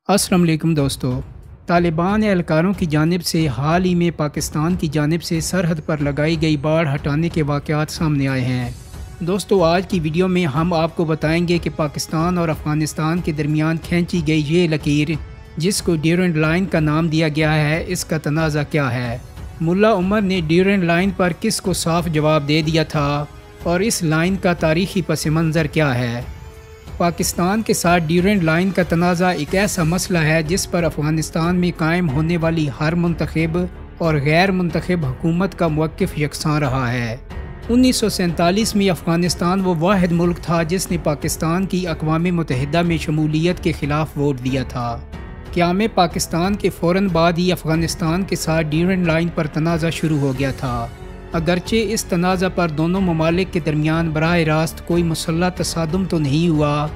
السلام علیکم دوستو، طالبان اہلکاروں کی جانب سے حال ہی میں پاکستان کی جانب سے سرحد پر لگائی گئی باڑ ہٹانے کے واقعات سامنے آئے ہیں۔ دوستو، آج کی ویڈیو میں ہم آپ کو بتائیں گے کہ پاکستان اور افغانستان کے درمیان کھینچی گئی یہ لکیر جس کو ڈیورنڈ لائن کا نام دیا گیا ہے، اس کا تنازع کیا ہے؟ ملا عمر نے ڈیورنڈ لائن پر کس کو صاف جواب دے دیا تھا اور اس لائن کا تاریخی پس منظر کیا ہے؟ پاکستان کے ساتھ ڈیورنڈ لائن کا تنازع ایک ایسا مسئلہ ہے جس پر افغانستان میں قائم ہونے والی ہر منتخب اور غیر منتخب حکومت کا موقف یکساں رہا ہے۔ 1947 میں افغانستان وہ واحد ملک تھا جس نے پاکستان کی اقوام متحدہ میں شمولیت کے خلاف ووٹ دیا تھا۔ قیام پاکستان کے فوراً بعد ہی افغانستان کے ساتھ ڈیورنڈ لائن پر تنازع شروع ہو گیا تھا۔ اگرچہ اس تنازع پر دونوں ممالک کے درمیان براہ راست کوئی مسلح تصادم تو نہیں ہوا،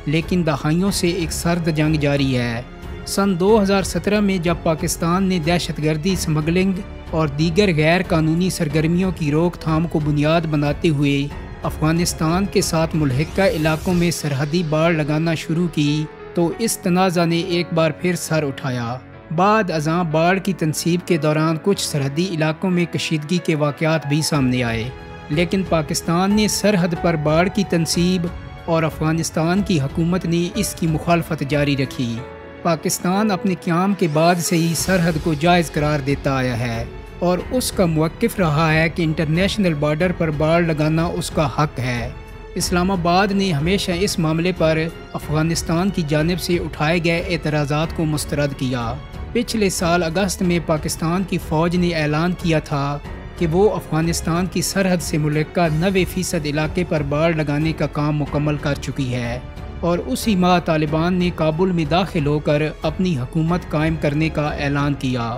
لیکن دہائیوں سے ایک سرد جنگ جاری ہے۔ سن 2017 میں جب پاکستان نے دہشت گردی، اسمگلنگ اور دیگر غیر قانونی سرگرمیوں کی روک تھام کو بنیاد بناتے ہوئے افغانستان کے ساتھ ملحقہ علاقوں میں سرحدی باڑ لگانا شروع کی تو اس تنازع نے ایک بار پھر سر اٹھایا۔ بعد ازاں باڑ کی تنصیب کے دوران کچھ سرحدی علاقوں میں کشیدگی کے واقعات بھی سامنے آئے، لیکن پاکستان نے سرحد پر باڑ کی تنصیب اور افغانستان کی حکومت نے اس کی مخالفت جاری رکھی۔ پاکستان اپنے قیام کے بعد سے ہی سرحد کو جائز قرار دیتا آیا ہے اور اس کا موقف رہا ہے کہ انٹرنیشنل بارڈر پر باڑ لگانا اس کا حق ہے۔ اسلام آباد نے ہمیشہ اس معاملے پر افغانستان کی جانب سے اٹھائے گئے اعتراضات کو مسترد کیا۔ پچھلے سال اگست میں پاکستان کی فوج نے اعلان کیا تھا کہ وہ افغانستان کی سرحد سے ملحقہ 90% علاقے پر باڑ لگانے کا کام مکمل کر چکی ہے، اور اسی ماہ طالبان نے کابل میں داخل ہو کر اپنی حکومت قائم کرنے کا اعلان کیا۔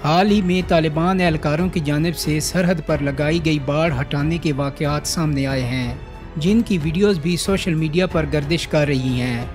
حال ہی میں طالبان اہلکاروں کی جانب سے سرحد پر لگائی گئی باڑ ہٹانے کے واقعات سامنے آئے ہیں، جن کی ویڈیوز بھی سوشل میڈیا پر گردش کر رہی ہیں۔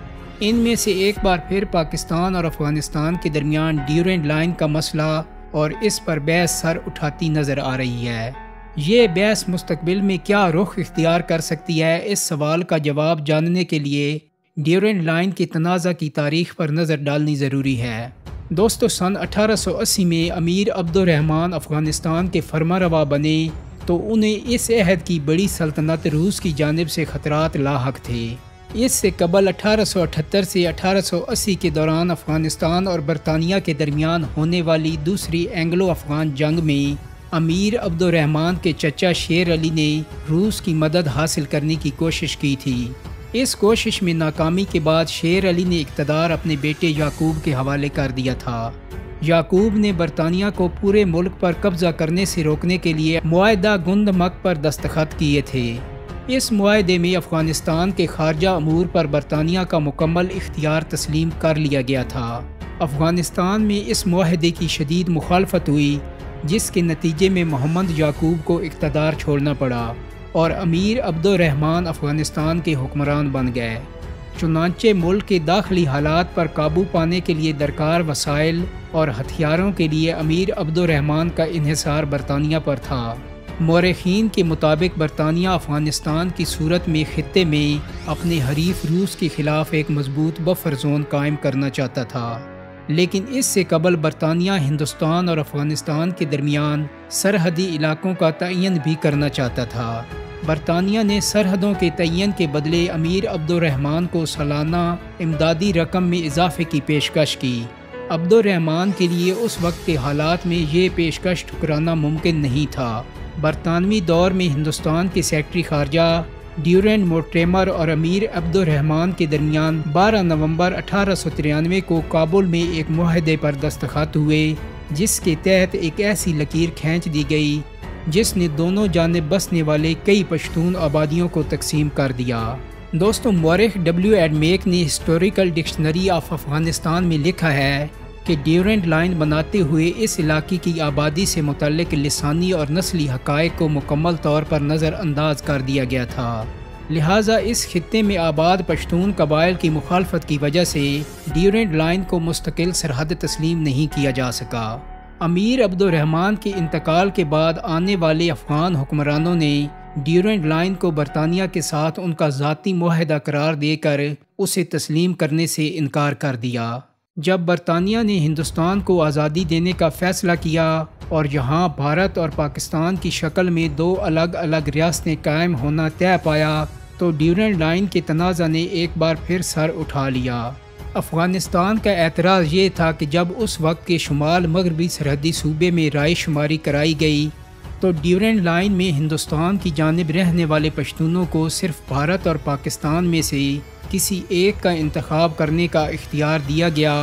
ان میں سے ایک بار پھر پاکستان اور افغانستان کے درمیان ڈیورنڈ لائن کا مسئلہ اور اس پر بحث سر اٹھاتی نظر آ رہی ہے۔ یہ بحث مستقبل میں کیا رخ اختیار کر سکتی ہے، اس سوال کا جواب جاننے کے لیے ڈیورنڈ لائن کے تنازع کی تاریخ پر نظر ڈالنی ضروری ہے۔ دوستو، سن 1880 میں امیر عبدالرحمن افغانستان کے فرمانروا بنے تو انہیں اس عہد کی بڑی سلطنت روس کی جانب سے خطرات لاحق تھے۔ اس سے قبل 1878 سے 1880 کے دوران افغانستان اور برطانیہ کے درمیان ہونے والی دوسری اینگلو افغان جنگ میں امیر عبدالرحمن کے چچا شیر علی نے روس کی مدد حاصل کرنے کی کوشش کی تھی۔ اس کوشش میں ناکامی کے بعد شیر علی نے اقتدار اپنے بیٹے یعقوب کے حوالے کر دیا تھا۔ یعقوب نے برطانیہ کو پورے ملک پر قبضہ کرنے سے روکنے کے لیے معاہدہ گندمک پر دستخط کیے تھے۔ اس معاہدے میں افغانستان کے خارجہ امور پر برطانیہ کا مکمل اختیار تسلیم کر لیا گیا تھا۔ افغانستان میں اس معاہدے کی شدید مخالفت ہوئی، جس کے نتیجے میں محمد یعقوب کو اقتدار چھوڑنا پڑا اور امیر عبدالرحمن افغانستان کے حکمران بن گئے۔ چنانچہ ملک کے داخلی حالات پر قابو پانے کے لیے درکار وسائل اور ہتھیاروں کے لیے امیر عبدالرحمن کا انحصار برطانیہ پر تھا۔ مورخین کے مطابق برطانیہ افغانستان کی صورت میں خطے میں اپنے حریف روس کے خلاف ایک مضبوط بفر زون قائم کرنا چاہتا تھا، لیکن اس سے قبل برطانیہ ہندوستان اور افغانستان کے درمیان سرحدی علاقوں کا تعین بھی کرنا چاہتا تھا۔ برطانیہ نے سرحدوں کے تعین کے بدلے امیر عبدالرحمن کو سالانہ امدادی رقم میں اضافے کی پیشکش کی۔ عبدالرحمن کے لیے اس وقت کے حالات میں یہ پیشکش ٹھکرانا ممکن نہیں تھا۔ برطانوی دور میں ہندوستان کے سیکرٹری خارجہ ڈیورنڈ مورٹیمر اور امیر عبدالرحمن کے درمیان 12 نومبر 1893 کو کابل میں ایک معاہدے پر دستخط ہوئے، جس کے تحت ایک ایسی لکیر کھینچ دی گئی جس نے دونوں جانب بسنے والے کئی پشتون آبادیوں کو تقسیم کر دیا۔ دوستو، مورخ ڈبلیو ایڈ میک نے ہسٹوریکل ڈکشنری آف افغانستان میں لکھا ہے کہ ڈیورنڈ لائن بناتے ہوئے اس علاقے کی آبادی سے متعلق لسانی اور نسلی حقائق کو مکمل طور پر نظر انداز کر دیا گیا تھا، لہٰذا اس خطے میں آباد پشتون قبائل کی مخالفت کی وجہ سے ڈیورنڈ لائن کو مستقل سرحد تسلیم نہیں کیا جا سکا۔ امیر عبدالرحمن کے انتقال کے بعد آنے والے افغان حکمرانوں نے ڈیورنڈ لائن کو برطانیہ کے ساتھ ان کا ذاتی معاہدہ قرار دے کر اسے تسلیم کرنے سے انکار کر دیا۔ جب برطانیہ نے ہندوستان کو آزادی دینے کا فیصلہ کیا اور یہاں بھارت اور پاکستان کی شکل میں دو الگ الگ ریاستیں قائم ہونا طے پایا تو ڈیورنڈ لائن کے تنازع نے ایک بار پھر سر اٹھا لیا۔ افغانستان کا اعتراض یہ تھا کہ جب اس وقت کے شمال مغربی سرحدی صوبے میں رائے شماری کرائی گئی تو ڈیورنڈ لائن میں ہندوستان کی جانب رہنے والے پشتونوں کو صرف بھارت اور پاکستان میں سے کسی ایک کا انتخاب کرنے کا اختیار دیا گیا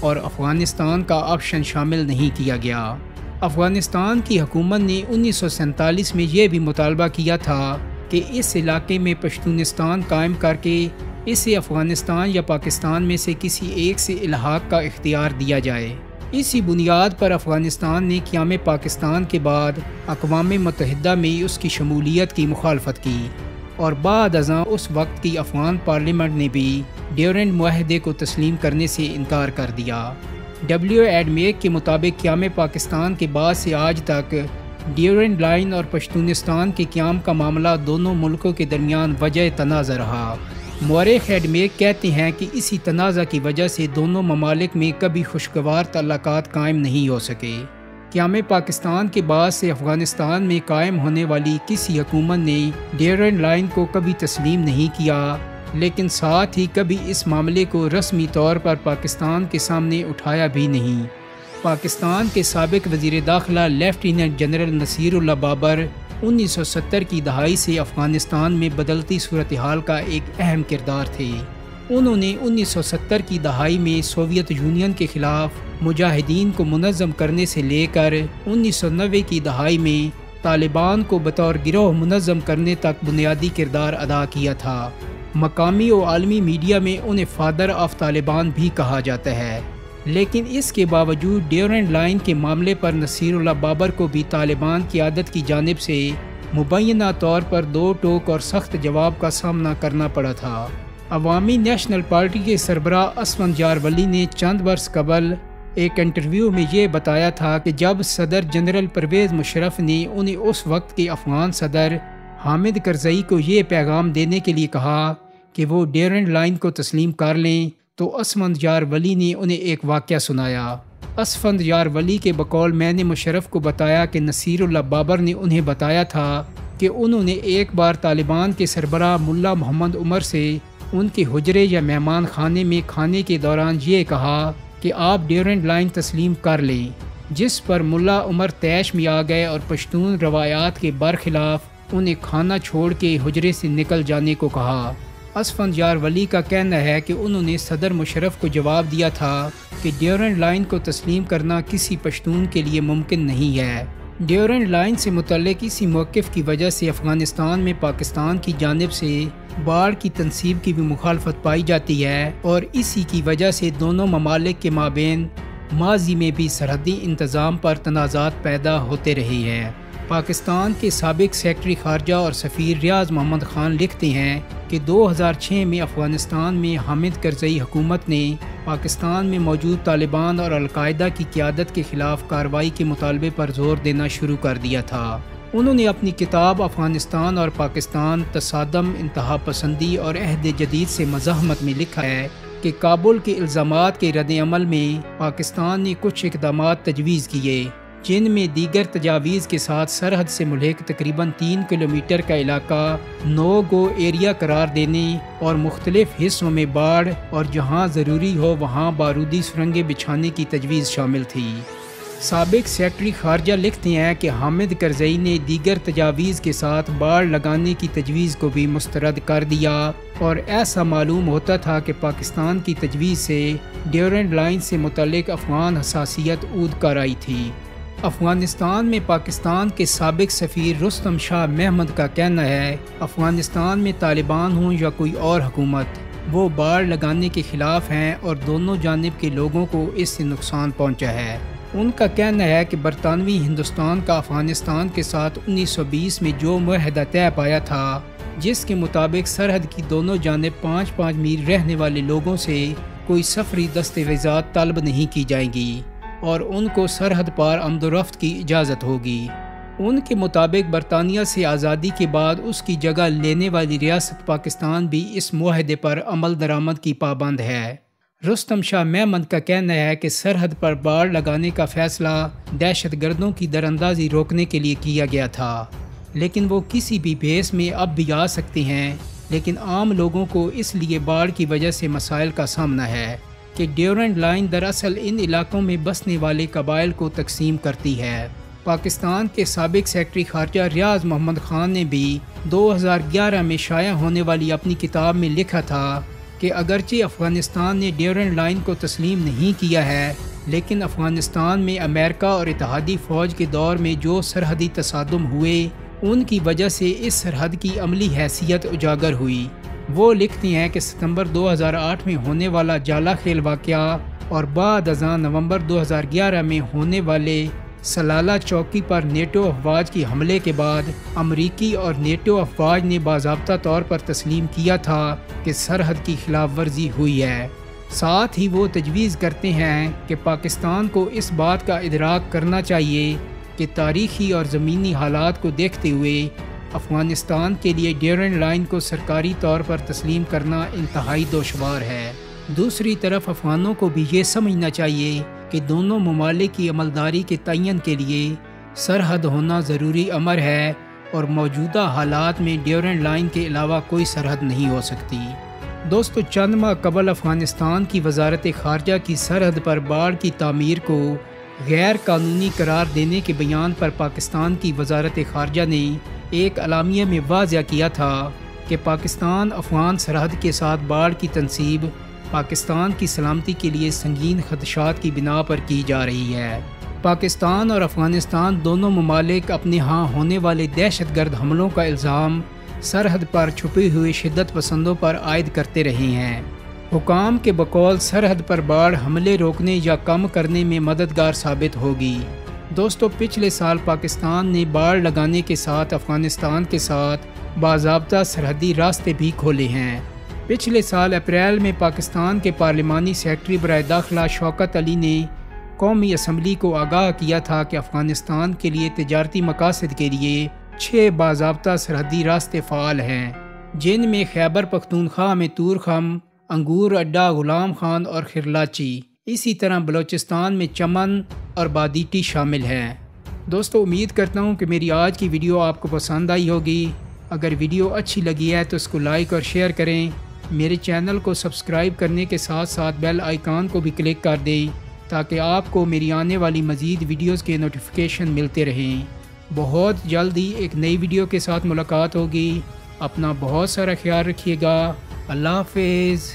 اور افغانستان کا آپشن شامل نہیں کیا گیا۔ افغانستان کی حکومت نے 1947 میں یہ بھی مطالبہ کیا تھا کہ اس علاقے میں پشتونستان قائم کر کے اسے افغانستان یا پاکستان میں سے کسی ایک سے الحاق کا اختیار دیا جائے۔ اسی بنیاد پر افغانستان نے قیام پاکستان کے بعد اقوام متحدہ میں اس کی شمولیت کی مخالفت کی اور بعد ازاں اس وقت کی افغان پارلیمنٹ نے بھی ڈیورنڈ معاہدے کو تسلیم کرنے سے انکار کر دیا۔ ڈبلیو ایڈمیک کے مطابق قیام پاکستان کے بعد سے آج تک ڈیورنڈ لائن اور پشتونستان کے قیام کا معاملہ دونوں ملکوں کے درمیان وجہ تنازع رہا۔ مورخ ایڈمیک کہتے ہیں کہ اسی تنازع کی وجہ سے دونوں ممالک میں کبھی خوشگوار تعلقات قائم نہیں ہو سکے۔ قیام پاکستان کے بعد سے افغانستان میں قائم ہونے والی کسی حکومت نے ڈیورنڈ لائن کو کبھی تسلیم نہیں کیا، لیکن ساتھ ہی کبھی اس معاملے کو رسمی طور پر پاکستان کے سامنے اٹھایا بھی نہیں۔ پاکستان کے سابق وزیر داخلہ لیفٹیننٹ جنرل نصیر اللہ بابر 1970 کی دہائی سے افغانستان میں بدلتی صورتحال کا ایک اہم کردار تھے۔ انہوں نے 1970 کی دہائی میں سوویت یونین کے خلاف مجاہدین کو منظم کرنے سے لے کر 1990 کی دہائی میں طالبان کو بطور گروہ منظم کرنے تک بنیادی کردار ادا کیا تھا۔ مقامی و عالمی میڈیا میں انہیں فادر آف طالبان بھی کہا جاتا ہے، لیکن اس کے باوجود ڈیورنڈ لائن کے معاملے پر نصیر اللہ بابر کو بھی طالبان قیادت کی جانب سے مبینہ طور پر دو ٹوک اور سخت جواب کا سامنا کرنا پڑا تھا۔ عوامی نیشنل پارٹی کے سربراہ اسفند یار ولی نے چند برس قبل ایک انٹرویو میں یہ بتایا تھا کہ جب صدر جنرل پرویز مشرف نے انہیں اس وقت کے افغان صدر حامد کرزئی کو یہ پیغام دینے کے لیے کہا کہ وہ ڈیورنڈ لائن کو تسلیم کر لیں تو اسفند یار ولی نے انہیں ایک واقعہ سنایا۔ اسفند یار ولی کے بقول میں نے مشرف کو بتایا کہ نصیر اللہ بابر نے انہیں بتایا تھا کہ انہوں نے ایک بار طالبان کے سربراہ ملا محمد عمر سے ان کے حجرے یا مہمان خانے میں کھانے کے دوران یہ کہا کہ آپ ڈیورنڈ لائن تسلیم کر لیں، جس پر ملا عمر طیش میں آ گئے اور پشتون روایات کے برخلاف انہیں کھانا چھوڑ کے حجرے سے نکل جانے کو کہا۔ اسفند یار ولی کا کہنا ہے کہ انہوں نے صدر مشرف کو جواب دیا تھا کہ ڈیورنڈ لائن کو تسلیم کرنا کسی پشتون کے لیے ممکن نہیں ہے۔ ڈیورنڈ لائن سے متعلق اسی موقف کی وجہ سے افغانستان میں پاکستان کی جانب سے باڑ کی تنصیب کی بھی مخالفت پائی جاتی ہے اور اسی کی وجہ سے دونوں ممالک کے مابین ماضی میں بھی سرحدی انتظام پر تنازعات پیدا ہوتے رہے ہیں۔ پاکستان کے سابق سیکرٹری خارجہ اور سفیر ریاض محمد خان لکھتے ہیں کہ 2006 میں افغانستان میں حامد کرزئی حکومت نے پاکستان میں موجود طالبان اور القاعدہ کی قیادت کے خلاف کارروائی کے مطالبے پر زور دینا شروع کر دیا تھا۔ انہوں نے اپنی کتاب افغانستان اور پاکستان تصادم، انتہا پسندی اور عہد جدید سے مزاحمت میں لکھا ہے کہ کابل کے الزامات کے رد عمل میں پاکستان نے کچھ اقدامات تجویز کیے، جن میں دیگر تجاویز کے ساتھ سرحد سے ملحق تقریباً 3 کلومیٹر کا علاقہ نو گو ایریا قرار دینے اور مختلف حصوں میں باڑ اور جہاں ضروری ہو وہاں بارودی سرنگیں بچھانے کی تجویز شامل تھی۔ سابق سیکرٹری خارجہ لکھتے ہیں کہ حامد کرزئی نے دیگر تجاویز کے ساتھ باڑ لگانے کی تجویز کو بھی مسترد کر دیا اور ایسا معلوم ہوتا تھا کہ پاکستان کی تجویز سے ڈیورنڈ لائن سے متعلق افغان حساسیت عود کر آئی تھی۔ افغانستان میں پاکستان کے سابق سفیر رستم شاہ محمد کا کہنا ہے افغانستان میں طالبان ہوں یا کوئی اور حکومت وہ باڑ لگانے کے خلاف ہیں اور دونوں جانب کے لوگوں کو اس سے نقصان پہنچا ہے۔ ان کا کہنا ہے کہ برطانوی ہندوستان کا افغانستان کے ساتھ 1920 میں جو معاہدہ طے پایا تھا جس کے مطابق سرحد کی دونوں جانب 5-5 میل رہنے والے لوگوں سے کوئی سفری دستاویزات طلب نہیں کی جائیں گی اور ان کو سرحد پار آمد و رفت کی اجازت ہوگی۔ ان کے مطابق برطانیہ سے آزادی کے بعد اس کی جگہ لینے والی ریاست پاکستان بھی اس معاہدے پر عمل درآمد کی پابند ہے۔ رستم شاہ مہمند کا کہنا ہے کہ سرحد پر باڑ لگانے کا فیصلہ دہشت گردوں کی دراندازی روکنے کے لیے کیا گیا تھا، لیکن وہ کسی بھی بھیس میں اب بھی آ سکتے ہیں، لیکن عام لوگوں کو اس لیے باڑ کی وجہ سے مسائل کا سامنا ہے کہ ڈیورنڈ لائن دراصل ان علاقوں میں بسنے والے قبائل کو تقسیم کرتی ہے۔ پاکستان کے سابق سیکرٹری خارجہ ریاض محمد خان نے بھی 2011 میں شائع ہونے والی اپنی کتاب میں لکھا تھا کہ اگرچہ افغانستان نے ڈیورنڈ لائن کو تسلیم نہیں کیا ہے، لیکن افغانستان میں امریکہ اور اتحادی فوج کے دور میں جو سرحدی تصادم ہوئے ان کی وجہ سے اس سرحد کی عملی حیثیت اجاگر ہوئی۔ وہ لکھتے ہیں کہ ستمبر 2008 میں ہونے والا جالا خیل واقعہ اور بعد ازاں نومبر 2011 میں ہونے والے سلالہ چوکی پر نیٹو افواج کی حملے کے بعد امریکی اور نیٹو افواج نے باضابطہ طور پر تسلیم کیا تھا کہ سرحد کی خلاف ورزی ہوئی ہے۔ ساتھ ہی وہ تجویز کرتے ہیں کہ پاکستان کو اس بات کا ادراک کرنا چاہیے کہ تاریخی اور زمینی حالات کو دیکھتے ہوئے افغانستان کے لیے ڈیورنڈ لائن کو سرکاری طور پر تسلیم کرنا انتہائی دشوار ہے۔ دوسری طرف افغانوں کو بھی یہ سمجھنا چاہیے کہ دونوں ممالک کی عملداری کے تعین کے لیے سرحد ہونا ضروری امر ہے اور موجودہ حالات میں ڈیورنڈ لائن کے علاوہ کوئی سرحد نہیں ہو سکتی۔ دوستو، چند ماہ قبل افغانستان کی وزارت خارجہ کی سرحد پر باڑ کی تعمیر کو غیر قانونی قرار دینے کے بیان پر پاکستان کی وزارت خارجہ نے ایک اعلامیہ میں واضح کیا تھا کہ پاکستان افغان سرحد کے ساتھ باڑ کی تنصیب پاکستان کی سلامتی کے لیے سنگین خدشات کی بنا پر کی جا رہی ہے۔ پاکستان اور افغانستان دونوں ممالک اپنے ہاں ہونے والے دہشت گرد حملوں کا الزام سرحد پر چھپے ہوئے شدت پسندوں پر عائد کرتے رہے ہیں۔ حکام کے بقول سرحد پر باڑ حملے روکنے یا کم کرنے میں مددگار ثابت ہوگی۔ دوستو، پچھلے سال پاکستان نے باڑ لگانے کے ساتھ افغانستان کے ساتھ باضابطہ سرحدی راستے بھی کھولے ہیں۔ پچھلے سال اپریل میں پاکستان کے پارلیمانی سیکرٹری برائے داخلہ شوکت علی نے قومی اسمبلی کو آگاہ کیا تھا کہ افغانستان کے لیے تجارتی مقاصد کے لیے 6 باضابطہ سرحدی راستے فعال ہیں، جن میں خیبر پختونخوا میں تورخم، انگور اڈا غلام خان اور خرلاچی، اسی طرح بلوچستان میں چمن اور بادیٹی شامل ہیں۔ دوستو، امید کرتا ہوں کہ میری آج کی ویڈیو آپ کو پسند آئی ہوگی۔ اگر ویڈیو اچھی لگی ہے تو اس کو لائک اور شیئر کریں۔ میرے چینل کو سبسکرائب کرنے کے ساتھ ساتھ بیل آئیکن کو بھی کلک کر دیں تاکہ آپ کو میری آنے والی مزید ویڈیوز کے نوٹیفیکیشن ملتے رہیں۔ بہت جلد ہی ایک نئی ویڈیو کے ساتھ ملاقات ہوگی۔ اپنا بہت سارا خیال رکھیے گا۔ اللہ حافظ۔